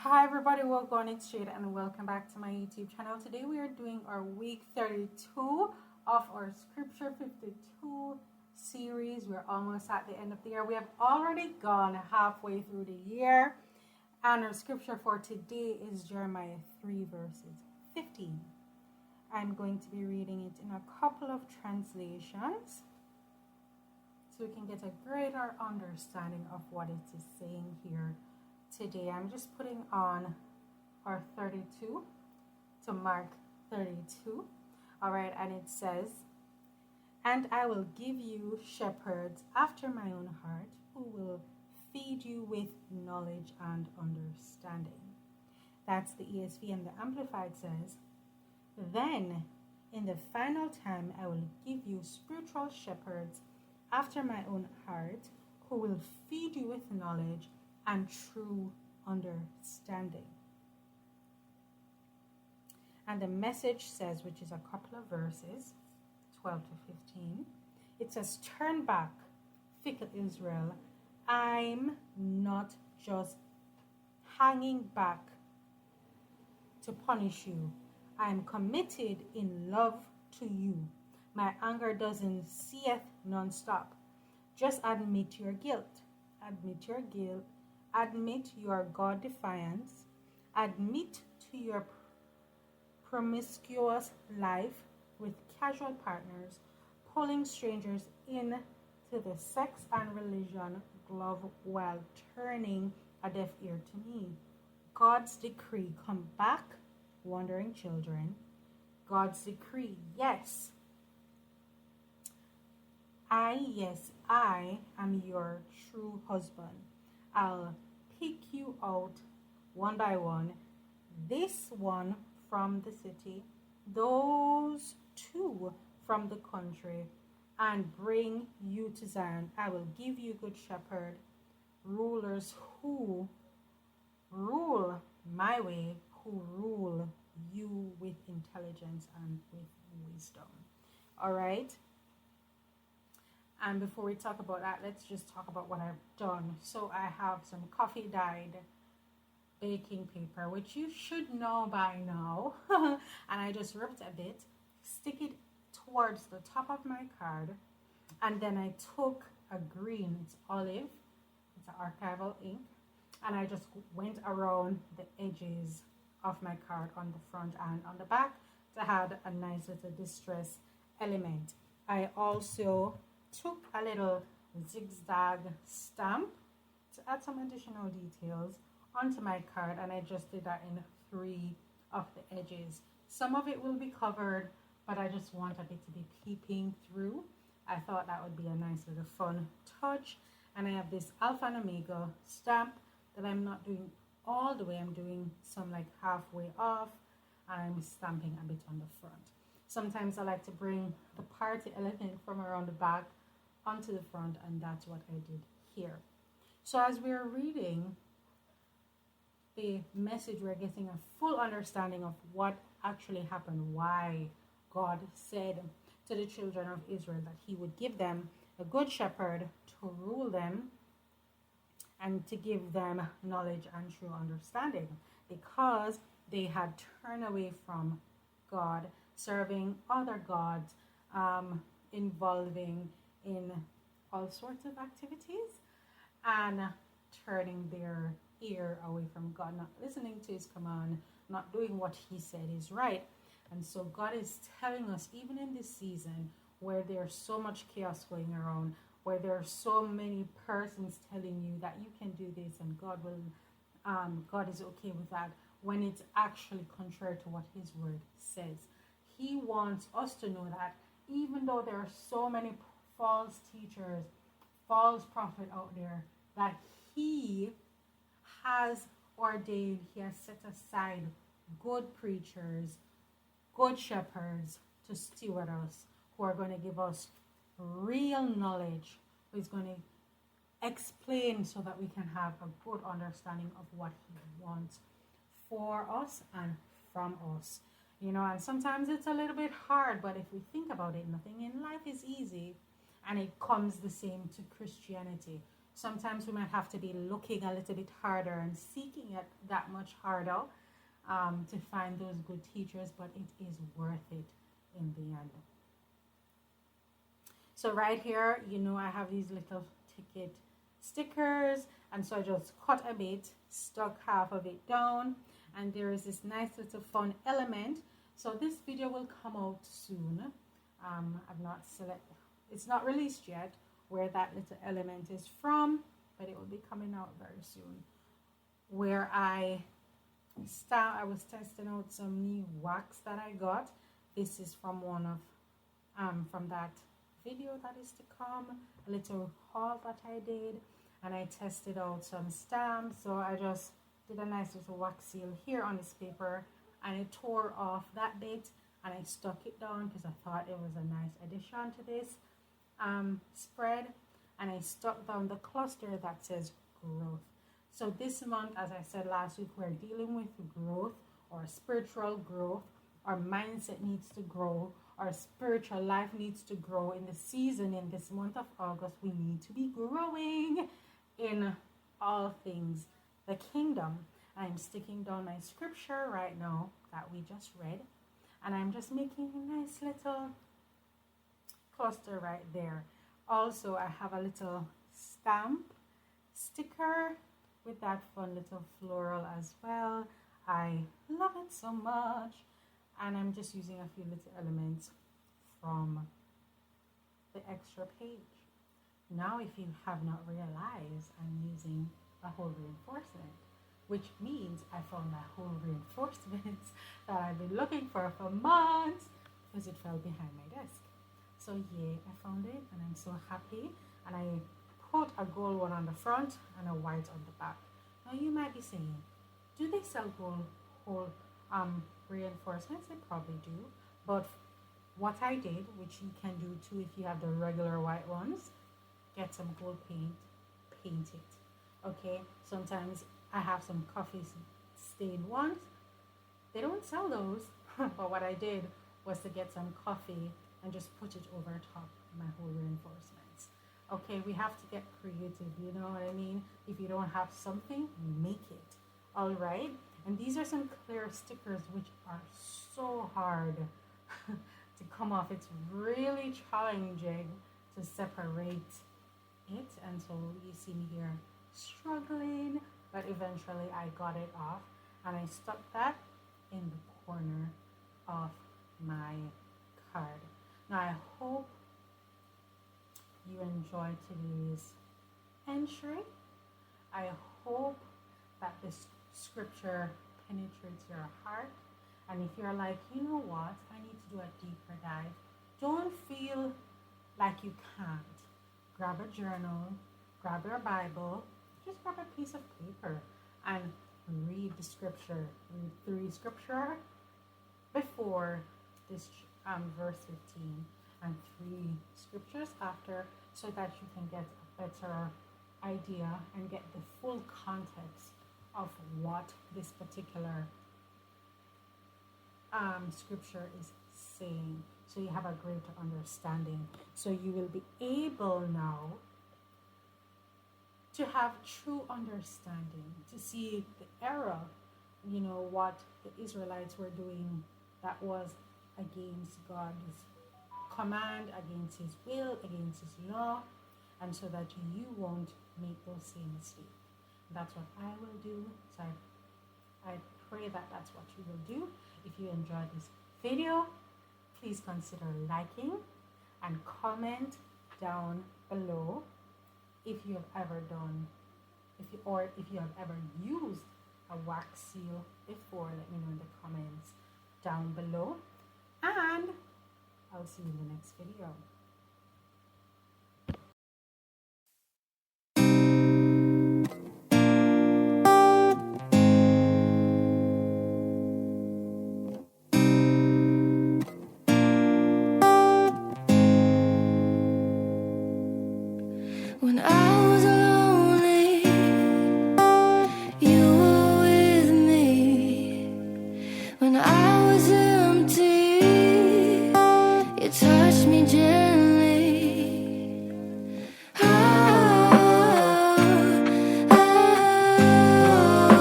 Hi everybody, welcome. It's Jade and welcome back to my YouTube channel. Today we are doing our week 32 of our scripture 52 series. We're almost at the end of the year. We have already gone halfway through the year, and our scripture for today is Jeremiah 3 verses 15. I'm going to be reading it in a couple of translations so we can get a greater understanding of what it is saying here today. I'm just putting on our 32 to mark 32. All right, and it says, "And I will give you shepherds after my own heart, who will feed you with knowledge and understanding." That's the ESV, and the Amplified says, "Then in the final time I will give you spiritual shepherds after my own heart, who will feed you with knowledge and true understanding." And the Message says, which is a couple of verses, 12 to 15, it says, "Turn back, fickle Israel. I'm not just hanging back to punish you. I'm committed in love to you. My anger doesn't seeth non-stop. Just admit your guilt. Admit your guilt. Admit your God defiance. Admit to your promiscuous life with casual partners, pulling strangers into the sex and religion glove while turning a deaf ear to me. God's decree, come back, wandering children. God's decree, yes, I am your true husband. I'll pick you out one by one, this one from the city, those two from the country, and bring you to Zion. I will give you good shepherd, rulers who rule my way, who rule you with intelligence and with wisdom." All right. And before we talk about that, let's just talk about what I've done. So I have some coffee dyed baking paper, which you should know by now. And I just ripped a bit, stick it towards the top of my card. And then I took a green, it's olive, it's an archival ink. And I just went around the edges of my card on the front and on the back to add a nice little distress element. I also took a little zigzag stamp to add some additional details onto my card, and I just did that in 3 of the edges. Some of it will be covered, but I just wanted it to be peeping through. I thought that would be a nice little fun touch. And I have this Alpha and Omega stamp that I'm not doing all the way. I'm doing some like halfway off, and I'm stamping a bit on the front. Sometimes I like to bring the party element from around the back onto the front, and that's what I did here. So as we're reading the Message, we're getting a full understanding of what actually happened, why God said to the children of Israel that he would give them a good shepherd to rule them and to give them knowledge and true understanding, because they had turned away from God, serving other gods, involving in all sorts of activities, and turning their ear away from God, not listening to his command, not doing what he said is right. And so God is telling us, even in this season where there's so much chaos going around, where there are so many persons telling you that you can do this and God is okay with that, when it's actually contrary to what his word says. He wants us to know that even though there are so many false teachers, false prophets out there, that he has ordained, he has set aside good preachers, good shepherds to steward us, who are going to give us real knowledge, who is going to explain so that we can have a good understanding of what he wants for us and from us. You know, and sometimes it's a little bit hard, but if we think about it, nothing in life is easy, and it comes the same to Christianity. Sometimes we might have to be looking a little bit harder and seeking it that much harder to find those good teachers, but it is worth it in the end. So right here, I have these little ticket stickers, and so I just cut a bit, stuck half of it down, and there is this nice little fun element. So this video will come out soon. I've not selected, it's not released yet where that little element is from, but it will be coming out very soon. Where I was testing out some new wax that I got. This is from one of from that video that is to come, a little haul that I did, and I tested out some stamps. So I just did a nice little wax seal here on this paper, and I tore off that bit and I stuck it down because I thought it was a nice addition to this spread, and I stuck down the cluster that says growth. So this month, as I said last week, we're dealing with growth, or spiritual growth. Our mindset needs to grow. Our spiritual life needs to grow. In the season, in this month of August, we need to be growing in all things the kingdom. I'm sticking down my scripture right now that we just read, and I'm just making a nice little cluster right there. Also, I have a little stamp sticker with that fun little floral as well. I love it so much, and I'm just using a few little elements from the extra page. Now, if you have not realized, I'm using a whole reinforcement, which means I found my whole reinforcements that I've been looking for months because it fell behind my desk. So yeah, I found it, and I'm so happy. And I put a gold one on the front and a white on the back. Now you might be saying, do they sell gold whole reinforcements? They probably do. But what I did, which you can do too if you have the regular white ones, get some gold paint it. Okay, sometimes I have some coffee stained ones. They don't sell those, but what I did was to get some coffee and just put it over top my whole reinforcements. Okay, we have to get creative, you know what I mean? If you don't have something, make it. All right, and these are some clear stickers which are so hard to come off. It's really challenging to separate it, and so you see me here struggling, but eventually I got it off, and I stuck that in the corner of my card. Now I hope you enjoyed today's entry. I hope that this scripture penetrates your heart, and if you're like, you know what, I need to do a deeper dive, don't feel like you can't. Grab a journal, grab your Bible, just grab a piece of paper and read the scripture. Read 3 scripture before this verse 15 and 3 scriptures after, so that you can get a better idea and get the full context of what this particular scripture is saying, so you have a greater understanding. So you will be able now to have true understanding, to see the error, what the Israelites were doing that was against God's command, against his will, against his law, and so that you won't make those same mistakes. That's what I will do. So I pray that that's what you will do. If you enjoyed this video, please consider liking and comment down below if you have ever done, if you have ever used a wax seal before. Let me know in the comments down below, and I'll see you in the next video.